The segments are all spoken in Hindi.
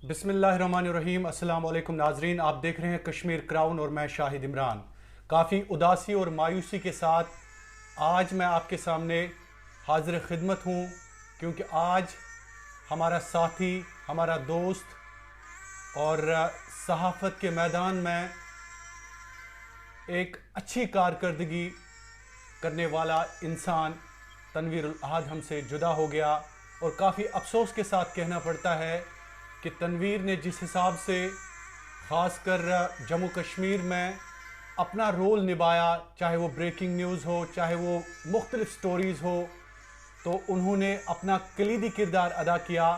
बिस्मिल्लाहिर्रहमानिर्रहीम। अस्सलाम वालेकुम नाजरीन, आप देख रहे हैं कश्मीर क्राउन और मैं शाहिद इमरान। काफ़ी उदासी और मायूसी के साथ आज मैं आपके सामने हाजिर खिदमत हूँ, क्योंकि आज हमारा साथी, हमारा दोस्त और सहाफ़त के मैदान में एक अच्छी कारकर्दगी करने वाला इंसान तनवीर उल अहद हमसे जुदा हो गया। और काफ़ी अफसोस के साथ कहना पड़ता है कि तनवीर ने जिस हिसाब से ख़ासकर जम्मू कश्मीर में अपना रोल निभाया, चाहे वो ब्रेकिंग न्यूज़ हो, चाहे वो मुख्तलिफ़ स्टोरीज़ हो, तो उन्होंने अपना कलीदी किरदार अदा किया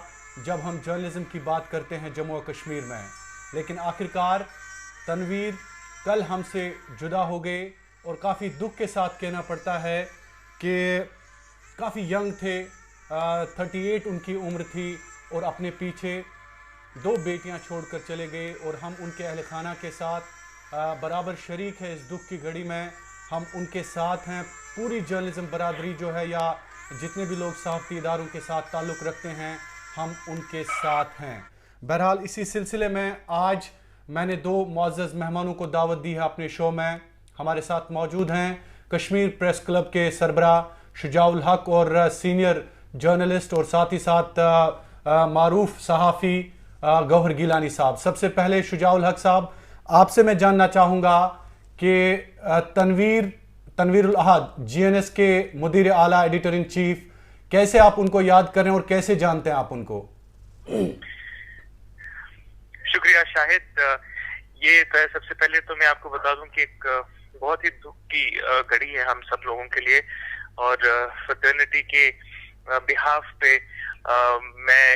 जब हम जर्नलिज़म की बात करते हैं जम्मू और कश्मीर में। लेकिन आखिरकार तनवीर कल हमसे जुदा हो गए और काफ़ी दुख के साथ कहना पड़ता है कि काफ़ी यंग थे, 38 उनकी उम्र थी और अपने पीछे 2 बेटियां छोड़कर चले गए। और हम उनके अहल खाना के साथ बराबर शरीक है इस दुख की घड़ी में। हम उनके साथ हैं, पूरी जर्नलिज्म बरादरी जो है या जितने भी लोग सहाफ़ती इदारों के साथ ताल्लुक़ रखते हैं, हम उनके साथ हैं। बहरहाल इसी सिलसिले में आज मैंने 2 मुअज़्ज़ज़ मेहमानों को दावत दी है अपने शो में। हमारे साथ मौजूद हैं कश्मीर प्रेस क्लब के सरबरा शुजाउल हक और सीनियर जर्नलिस्ट और साथ ही साथ मारूफ सहाफ़ी गौहर गिलानी साहब। सबसे पहले शुजाउल हक साहब, आपसे मैं जानना चाहूँगा कि तनवीर उल अहद जीएनएस के मुदीर आला एडिटर इन चीफ, कैसे आप उनको याद करें और कैसे जानते हैं आप उनको? शुक्रिया शाहिद। ये सबसे पहले तो मैं आपको बता दूं कि एक बहुत ही दुख की घड़ी है हम सब लोगों के लिए, और फ्रेटर्निटी के बिहाफ पे मैं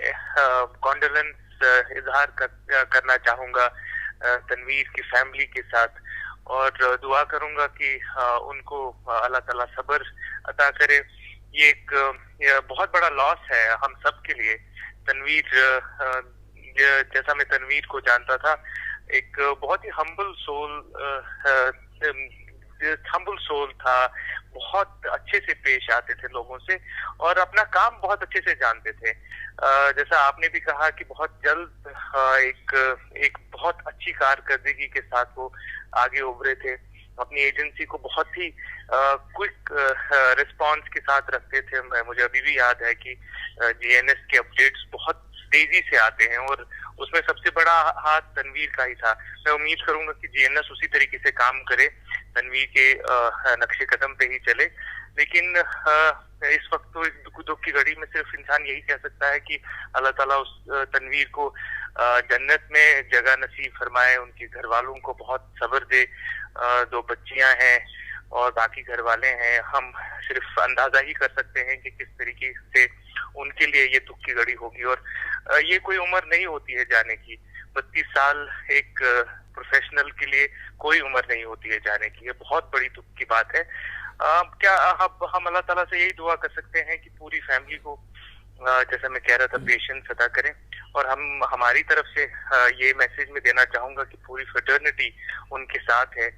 कॉन्डोलेंस इजहार करना चाहूंगा तनवीर की फैमिली के साथ, और दुआ करूंगा कि उनको अल्लाह ताला सब्र अता करे। ये एक बहुत बड़ा लॉस है हम सब के लिए। तनवीर, जैसा मैं तनवीर को जानता था, एक बहुत ही हम्बल सोल था, बहुत अच्छे से पेश आते थे लोगों से और अपना काम बहुत अच्छे से जानते थे। जैसा आपने भी कहा कि बहुत जल्द एक बहुत अच्छी कारकर्दगी के साथ वो आगे उभरे थे। अपनी एजेंसी को बहुत ही क्विक रिस्पांस के साथ रखते थे। मुझे अभी भी याद है कि जीएनएस के अपडेट्स बहुत तेजी से आते हैं और उसमें सबसे बड़ा हाथ तनवीर का ही था। मैं उम्मीद करूंगा कि जीएनएस उसी तरीके से काम करे, तनवीर के नक्शे कदम पे ही चले। लेकिन इस वक्त तो इस दुख की घड़ी में सिर्फ इंसान यही कह सकता है कि अल्लाह ताला उस तनवीर को जन्नत में जगह नसीब फरमाए, उनके घर वालों को बहुत सब्र दे। 2 बच्चियां हैं और बाकी घर वाले हैं। हम सिर्फ अंदाजा ही कर सकते हैं कि किस तरीके से उनके लिए ये दुख की घड़ी होगी। और ये कोई उम्र नहीं होती है जाने की। 32 साल एक प्रोफेशनल के लिए कोई उम्र नहीं होती है जाने की। ये बहुत बड़ी दुख की बात है। क्या हम अल्लाह ताला से यही दुआ कर सकते हैं कि पूरी फैमिली को, जैसा मैं कह रहा था, पेशेंस अदा करें। और हम हमारी तरफ से ये मैसेज में देना चाहूंगा कि पूरी फ्रेटर्निटी उनके साथ है।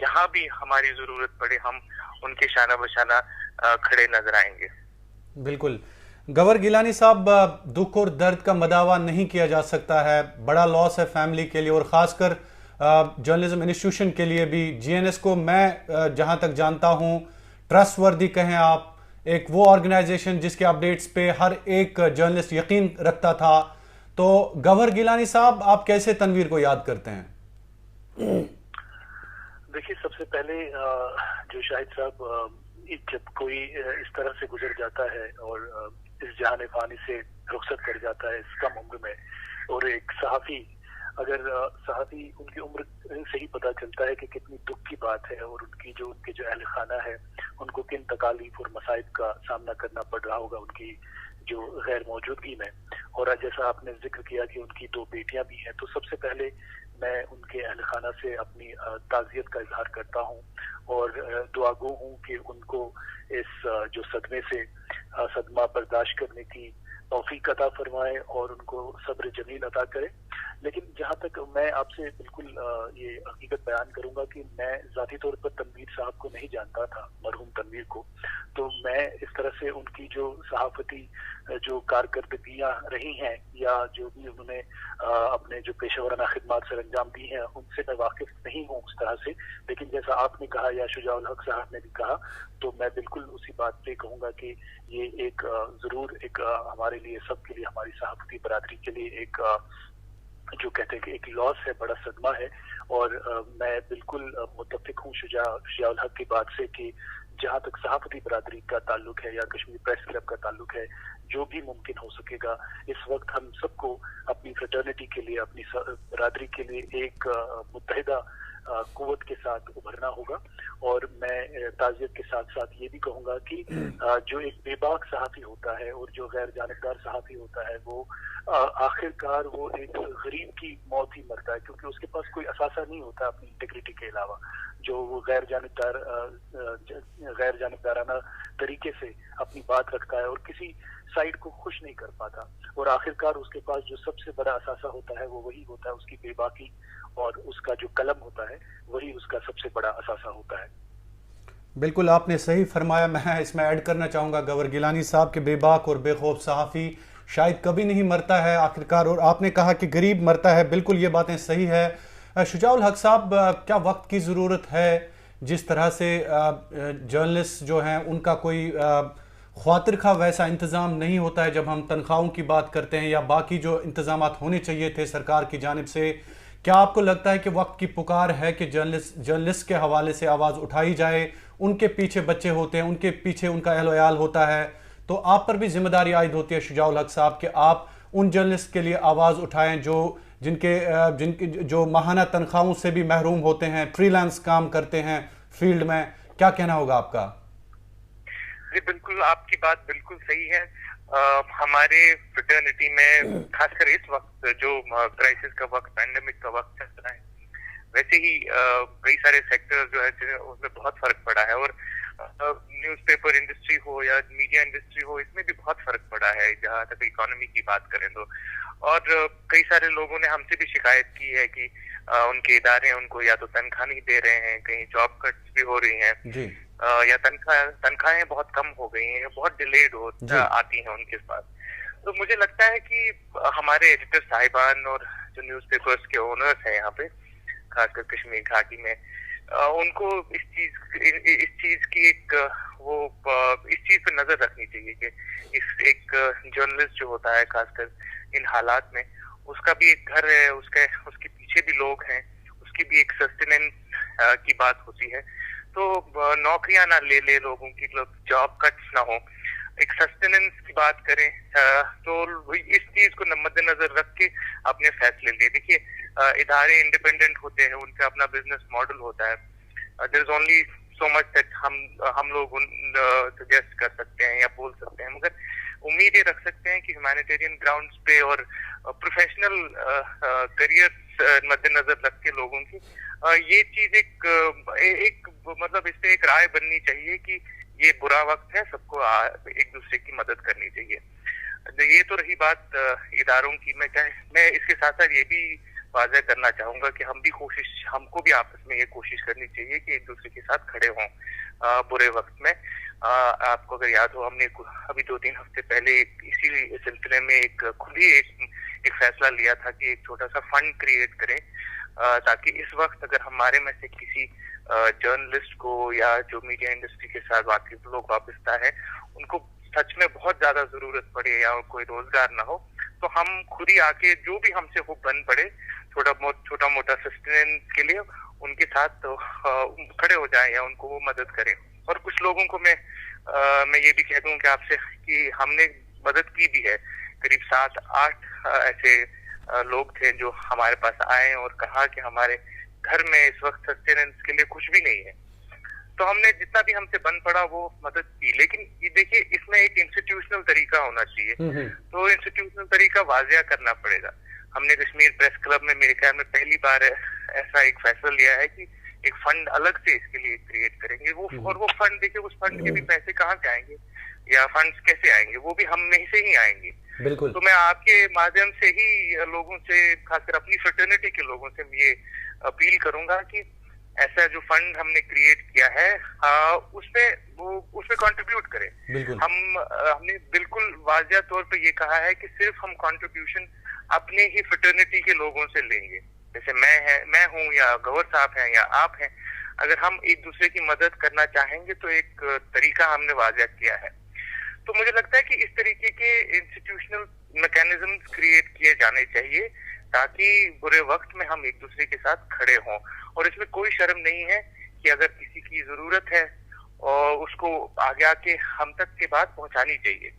जहां भी हमारी जरूरत पड़े हम उनके शाना बशाना खड़े नजर आएंगे। बिल्कुल गौहर गिलानी साहब, दुख और दर्द का मदावा नहीं किया जा सकता है। बड़ा लॉस है फैमिली के लिए और ख़ासकर जर्नलिज्म इंस्टीट्यूशन के लिए भी। जीएनएस को मैं जहां तक जानता हूं ट्रस्टवर्दी कहें आप, एक वो ऑर्गेनाइजेशन जिसके अपडेट्स पे हर एक जर्नलिस्ट यकीन रखता था। तो गौहर गिलानी साहब, आप कैसे तनवीर को याद करते हैं? देखिए, सबसे पहले जो शाहिद साहब, जब कोई इस तरह से गुजर जाता है और इस जहान फानी से रुखसत कर जाता है इस कम उम्र में, और एक सहाफ़ी, अगर सहाफ़ी, उनकी उम्र से ही पता चलता है कि कितनी दुख की बात है और उनके जो अहल खाना है उनको किन तकालीफ और मसाइब का सामना करना पड़ रहा होगा उनकी जो गैर मौजूदगी में। और जैसा आपने जिक्र किया कि उनकी 2 बेटियां भी हैं, तो सबसे पहले मैं उनके अहल खाना से अपनी ताज़ियत का इजहार करता हूँ और दुआगो हूँ कि उनको इस जो सदमे से सदमा बर्दाश्त करने की तौफीक अता फरमाए और उनको सब्र जमील अता करे। लेकिन जहां तक मैं आपसे बिल्कुल ये हकीकत बयान करूंगा कि मैं जाती तौर पर तनवीर साहब को नहीं जानता था, मरहूम तनवीर को। तो मैं इस तरह से उनकी जो सहाफती जो कारकर्दगियां रही हैं या जो भी उन्होंने अपने जो पेशेवराना खिदमत सर अंजाम दी हैं, उनसे मैं वाकिफ नहीं हूँ उस तरह से। लेकिन जैसा आपने कहा या शुजाउल हक साहब ने भी कहा, तो मैं बिल्कुल उसी बात पे कहूंगा कि ये एक जरूर एक हमारे लिए, सबके लिए, हमारी सहाफती बरादरी के लिए एक जो कहते हैं कि एक लॉस है, बड़ा सदमा है। और मैं बिल्कुल मुत्तफिक हूँ शुजाउल हक की बात से कि जहां तक सहाफती बरादरी का ताल्लुक है या कश्मीर प्रेस क्लब का ताल्लुक है, जो भी मुमकिन हो सकेगा इस वक्त हम सबको अपनी फ्रेटर्निटी के लिए, अपनी बरादरी के लिए एक मुत्तहिदा कुव्वत के साथ उभरना होगा। और मैं ताज़ियत के साथ साथ ये भी कहूंगा कि जो एक बेबाक सहाफ़ी होता है और जो गैर जानिबदार सहाफ़ी होता है, वो आखिरकार वो एक गरीब की मौत ही मरता है, क्योंकि उसके पास कोई असासा नहीं होता अपनी इंटेग्रिटी के अलावा, जो वो गैर जानिबदाराना तरीके से अपनी बात रखता है और किसी साइड को खुश नहीं कर पाता। और आखिरकार उसके पास जो सबसे बड़ा असासा होता है वो वही होता है, उसकी बेबाकी, और उसका जो कलम होता है वही उसका सबसे बड़ा असासा होता है। बिल्कुल आपने सही फरमाया। मैं इसमें ऐड करना चाहूँगा गवर गिलानी साहब के बेबाक और बेखौफ सहाफ़ी शायद कभी नहीं मरता है आखिरकार, और आपने कहा कि गरीब मरता है, बिल्कुल ये बातें सही है। शुजाउल हक साहब, क्या वक्त की ज़रूरत है? जिस तरह से जर्नलिस्ट जो हैं उनका कोई ख्वातिर खा वैसा इंतज़ाम नहीं होता है जब हम तनख्वाहों की बात करते हैं या बाकी जो इंतज़ामात होने चाहिए थे सरकार की जानिब से। क्या आपको लगता है कि वक्त की पुकार है कि जर्नलिस्ट के हवाले से आवाज़ उठाई जाए? उनके पीछे बच्चे होते हैं, उनके पीछे उनका अहल वयाल होता है, तो आप पर भी जिम्मेदारी आयद होती है शुजाउल हक साहब कि आप उन जर्नलिस्ट के लिए आवाज़ उठाएं जो जिनके जो माहाना तनख्वाहों से भी महरूम होते हैं, फ्रीलांस काम करते हैं फील्ड में। क्या कहना होगा आपका? जी बिल्कुल, आपकी बात बिल्कुल सही है। हमारे फ्रेटर्निटी में खासकर इस वक्त जो क्राइसिस का वक्त, पैंडेमिक का वक्त चल रहा है, वैसे ही कई सारे सेक्टर जो है उसमें बहुत फर्क पड़ा है। और न्यूज़पेपर इंडस्ट्री हो या मीडिया इंडस्ट्री हो, इसमें भी बहुत फर्क पड़ा है जहां तक इकोनॉमी की बात करें तो। और कई सारे लोगों ने हमसे भी शिकायत की है कि उनके इदारे उनको या तो तनख्वाह नहीं दे रहे हैं, कहीं जॉब कट्स भी हो रही हैं, या तनख्वाहें बहुत कम हो गई हैं, बहुत डिलेड हो आती हैं उनके पास। तो मुझे लगता है कि हमारे एडिटर साहिबान और जो न्यूज़पेपर्स के ओनर्स हैं यहाँ पे, खासकर कश्मीर घाटी में, उनको इस चीज की एक इस चीज पे नजर रखनी चाहिए कि एक जर्नलिस्ट जो होता है खासकर इन हालात में, उसका भी एक घर है, उसके पीछे भी लोग हैं, उसकी भी एक सस्टेनेंस की बात होती है। तो नौकरियां ना ले लोगों की, जॉब कट्स ना हो, एक सस्टेनेंस की बात करें, तो इस चीज को मद्देनजर रख के अपने फैसले ले। देखिए, इदारे इंडिपेंडेंट होते हैं, उनका अपना बिजनेस मॉडल होता है। There is only so much that हम लोग सजेस्ट कर सकते हैं या बोल सकते हैं, मगर उम्मीद ये रख सकते हैं कि ह्यूमैनिटेरियन ग्राउंड्स पे और प्रोफेशनल करियर मद्देनजर रख के लोगों की ये चीज एक मतलब इस पे एक राय बननी चाहिए कि ये बुरा वक्त है, सबको एक दूसरे की मदद करनी चाहिए। ये तो रही बात इदारों की। मैं इसके साथ साथ ये भी वाज़ेह करना चाहूंगा कि हमको भी आपस में ये कोशिश करनी चाहिए कि एक दूसरे के साथ खड़े हों बुरे वक्त में। आपको अगर याद हो, हमने अभी 2-3 हफ्ते पहले इसी सिलसिले में खुद ही एक फैसला लिया था कि एक छोटा सा फंड क्रिएट करें, ताकि इस वक्त अगर हमारे में से किसी जर्नलिस्ट को या जो मीडिया इंडस्ट्री के साथ वाकिफ लोग वाबस्ता है, उनको सच में बहुत ज्यादा जरूरत पड़े या कोई रोजगार ना हो, तो हम खुद ही आके जो भी हमसे हो बन पड़े, छोटा मोटा सस्टेनेंस के लिए उनके साथ खड़े हो जाएं या उनको वो मदद करें। और कुछ लोगों को मैं ये भी कह दूं कि आपसे कि हमने मदद की भी है। करीब 7-8 ऐसे लोग थे जो हमारे पास आए और कहा कि हमारे घर में इस वक्त सस्टेनेंस के लिए कुछ भी नहीं है, तो हमने जितना भी हमसे बन पड़ा वो मदद की। लेकिन ये देखिए, इसमें एक इंस्टीट्यूशनल तरीका होना चाहिए, तो इंस्टीट्यूशनल तरीका वाजिया करना पड़ेगा। हमने कश्मीर प्रेस क्लब में मेरे ख्याल में पहली बार ऐसा एक फैसला लिया है कि एक फंड अलग से इसके लिए क्रिएट करेंगे। और वो फंड, देखिए, उस फंड के भी पैसे कहाँ से आएंगे या फंड्स कैसे आएंगे, वो भी हम में से ही आएंगे। बिल्कुल। तो मैं आपके माध्यम से ही लोगों से, खासकर अपनी फ्रेटर्निटी के लोगों से ये अपील करूंगा कि ऐसा जो फंड हमने क्रिएट किया है उसमें कंट्रीब्यूट करें। बिल्कुल। हमने बिल्कुल वाजिया तौर पे ये कहा है कि सिर्फ हम कंट्रीब्यूशन अपने ही फ्रेटर्निटी के लोगों से लेंगे। जैसे मैं हूँ या गौहर साहब हैं या आप हैं, अगर हम एक दूसरे की मदद करना चाहेंगे तो एक तरीका हमने वाजिया किया है। तो मुझे लगता है कि इस तरीके के इंस्टीट्यूशनल मैकेनिज्म क्रिएट किए जाने चाहिए ताकि बुरे वक्त में हम एक दूसरे के साथ खड़े हों। और इसमें कोई शर्म नहीं है कि अगर किसी की जरूरत है और उसको आगे आके हम तक के बात पहुंचानी चाहिए,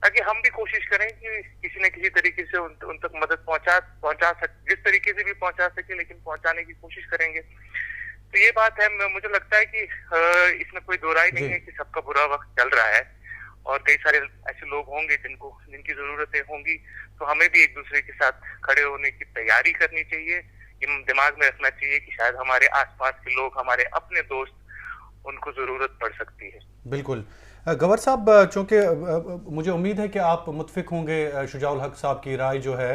ताकि हम भी कोशिश करें कि किसी न किसी तरीके से उन तक मदद पहुंचा जिस तरीके से भी पहुंचा सके, लेकिन पहुंचाने की कोशिश करेंगे। तो ये बात है, मुझे लगता है कि इसमें कोई दो राय नहीं है कि सबका बुरा वक्त चल रहा है और कई सारे ऐसे लोग होंगे जिनकी जरूरतें होंगी। तो हमें भी एक दूसरे के साथ खड़े होने की तैयारी करनी चाहिए। ये दिमाग में रखना चाहिए कि शायद हमारे आसपास के लोग, हमारे अपने दोस्त, उनको जरूरत पड़ सकती है। बिल्कुल। गवर साहब, चूंकि मुझे उम्मीद है कि आप मुत्फिक होंगे शुजाउल हक साहब की राय जो है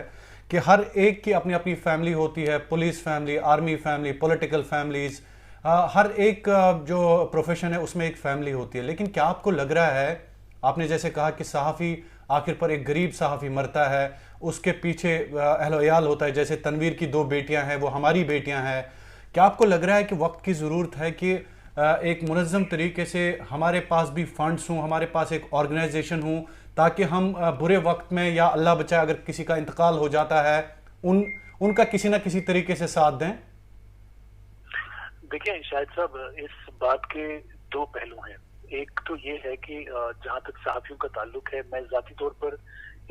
कि हर एक की अपनी अपनी फैमिली होती है, police family, army family, political families, हर एक जो प्रोफेशन है उसमें एक फैमिली होती है। लेकिन क्या आपको लग रहा है, आपने जैसे कहा कि सहाफ़ी आखिर पर एक गरीब सहाफ़ी मरता है, उसके पीछे अहल-ओ-याल होता है, जैसे तनवीर की 2 बेटियां हैं, वो हमारी बेटियां हैं। क्या आपको लग रहा है कि वक्त की ज़रूरत है कि एक मुनज़्ज़म तरीके से हमारे पास भी फंड्स हों, हमारे पास एक ऑर्गेनाइजेशन हो, ताकि हम बुरे वक्त में या अल्लाह बचाए अगर किसी का इंतकाल हो जाता है उनका किसी ना किसी तरीके से साथ दें? देखिए शाहिद साहब, इस बात के 2 पहलू हैं। एक तो ये है कि जहां तक सहाफियों का ताल्लुक है, मैं जाती तौर पर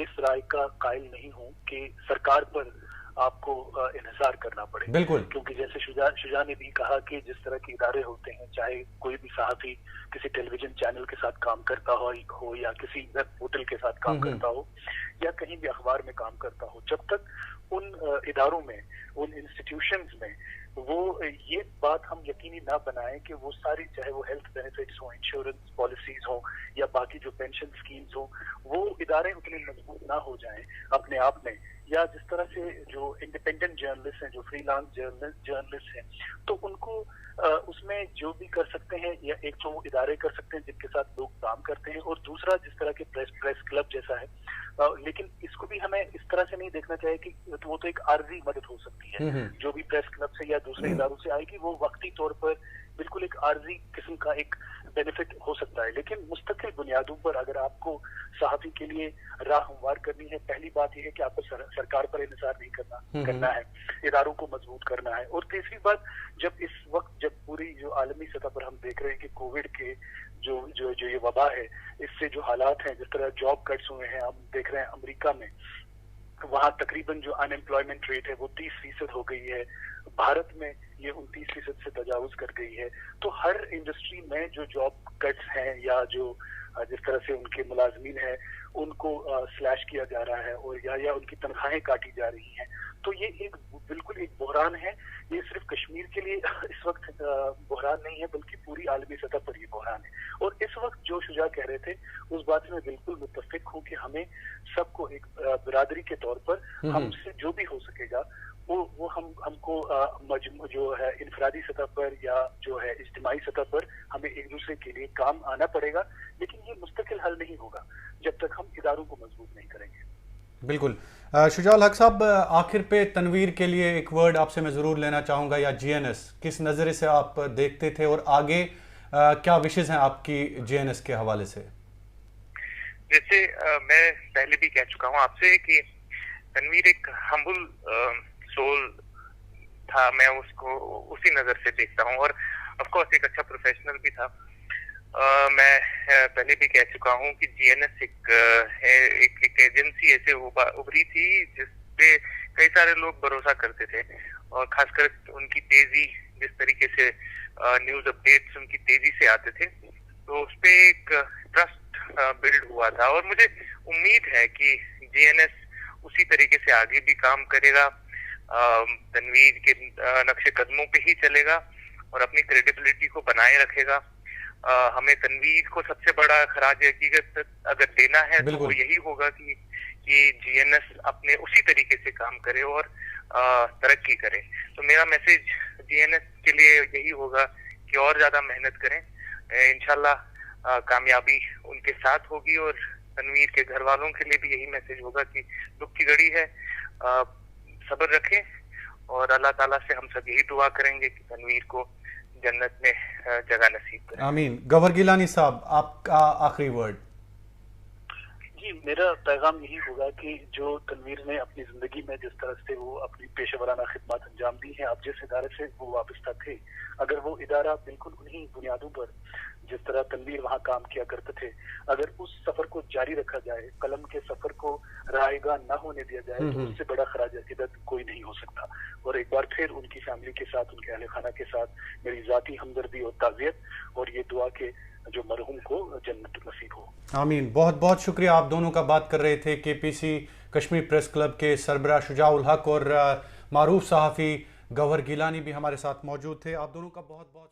इस राय का कायल नहीं हूं कि सरकार पर आपको इन्हिसार करना पड़े। बिल्कुल। क्योंकि जैसे शुजा ने भी कहा कि जिस तरह के इदारे होते हैं, चाहे कोई भी सहाफी किसी टेलीविजन चैनल के साथ काम करता हो या किसी वेब पोर्टल के साथ काम करता हो या कहीं भी अखबार में काम करता हो, जब तक उन इदारों में, उन इंस्टीट्यूशंस में वो ये बात हम यकीनी ना बनाएं कि वो सारी, चाहे वो हेल्थ बेनिफिट्स हो, इंश्योरेंस पॉलिसीज हो या बाकी जो पेंशन स्कीम्स हो, वो इदारे उतने मजबूत ना हो जाएं अपने आप में, या जिस तरह से जो इंडिपेंडेंट जर्नलिस्ट हैं, जो फ्रीलांस जर्नलिस्ट हैं, तो उनको उसमें जो भी कर सकते हैं, या एक तो वो इदारे कर सकते हैं जिनके साथ लोग काम करते हैं, और दूसरा जिस तरह के प्रेस क्लब जैसा है। लेकिन इसको भी हमें इस तरह से नहीं देखना चाहिए कि वो तो एक आर्जी मदद हो सकती है, जो भी प्रेस क्लब से या दूसरे इदारों से आएगी वो वक्ती तौर पर बिल्कुल एक आर्जी किस्म का एक बेनिफिट हो सकता है। लेकिन मुस्तकिल बुनियादों पर अगर आपको सहाफी के लिए राह हमवार करनी है, पहली बात यह है कि आपको सरकार पर इन्हिसार नहीं करना है, इदारों को मजबूत करना है। और तीसरी बात, जब इस वक्त जब पूरी जो आलमी सतह पर हम देख रहे हैं कि कोविड के जो ये वबा है, इससे जो हालात हैं, जिस तरह जॉब कट्स हुए हैं, हम देख रहे हैं अमेरिका में वहां तकरीबन जो अनएम्प्लॉयमेंट रेट है वो 30% हो गई है, भारत में ये 29% से तजावुज कर गई है। तो हर इंडस्ट्री में जो जॉब कट्स हैं या जो जिस तरह से उनके मुलाजमीन हैं उनको स्लैश किया जा रहा है और या उनकी तनख्वाहें काटी जा रही हैं, तो ये एक बिल्कुल एक बहरान है। ये सिर्फ कश्मीर के लिए इस वक्त बहरान नहीं है, बल्कि पूरी आलमी सतह पर ये बहरान है। और इस वक्त जो शुजा कह रहे थे उस बात से मैं बिल्कुल मुत्तफिक हूँ कि हमें सबको एक बिरादरी के तौर पर हमसे जो भी हो सकेगा वो हमको जो है इनफरादी सतह पर या जो है इज्तिमाई सतह पर हमें एक दूसरे के लिए काम आना पड़ेगा। लेकिन ये मुस्तकिल हल नहीं होगा जब तक हम इदारों को मजबूत नहीं करेंगे। बिल्कुल। शुजाउल हक साहब, आखिर पे तनवीर के लिए एक वर्ड आपसे मैं ज़रूर लेना चाहूँगा, या जीएनएस किस नज़रे से आप देखते थे और आगे क्या विशेष हैं आपकी जीएनएस के हवाले से? जैसे मैं पहले भी कह चुका हूँ आपसे कि तनवीर एक हम्बल सोल था, मैं उसको उसी नज़र से देखता हूँ, और ऑफ कोर्स एक अच्छा प्रोफेशनल भी था। मैं पहले भी कह चुका हूँ कि जीएनएस एक एजेंसी ऐसे उभरी थी जिसपे कई सारे लोग भरोसा करते थे, और खासकर उनकी तेजी, जिस तरीके से न्यूज अपडेट्स उनकी तेजी से आते थे, तो उसपे एक ट्रस्ट बिल्ड हुआ था। और मुझे उम्मीद है कि जीएनएस उसी तरीके से आगे भी काम करेगा, तनवीर के नक्शे कदमों पे ही चलेगा और अपनी क्रेडिबिलिटी को बनाए रखेगा। हमें तनवीर को सबसे बड़ा खराज हकीकत अगर देना है तो वो यही होगा कि कि जीएनएस अपने उसी तरीके से काम करे और तरक्की करे। तो मेरा मैसेज जीएनएस के लिए यही होगा कि और ज्यादा मेहनत करें, इंशाल्लाह कामयाबी उनके साथ होगी। और तनवीर के घर वालों के लिए भी यही मैसेज होगा कि दुख की घड़ी है, सब्र रखें और अल्लाह ताला से हम सब यही दुआ करेंगे कि तनवीर को जन्नत में जगह नसीब करें। आमीन। गौहर गिलानी साहब, आपका आखिरी वर्ड। जी, मेरा पैगाम यही होगा कि जो तनवीर ने अपनी जिंदगी में जिस तरह से वो अपनी पेशेवराना खिदमत अंजाम दी है, अब जिस इदारे से वो वाबस्ता थे, अगर वो इदारा बिल्कुल उन्हीं बुनियादों पर जिस तरह तनवीर वहाँ काम किया करते थे, अगर उस सफर को जारी रखा जाए, कलम के सफर को रायगा न होने दिया जाए, तो उससे बड़ा खराज अकीदत कोई नहीं हो सकता। और एक बार फिर उनकी फैमिली के साथ, उनके अहले खाना के साथ मेरी जाती हमदर्दी और ताज़ियत, और ये दुआ के जो मरहूम को जन्नत नसीब हो। आमीन। बहुत बहुत शुक्रिया। आप दोनों का बात कर रहे थे केपीसी कश्मीर प्रेस क्लब के सरबराह शुजाउल हक और मारूफ सहाफ़ी गौहर गिलानी भी हमारे साथ मौजूद थे। आप दोनों का बहुत बहुत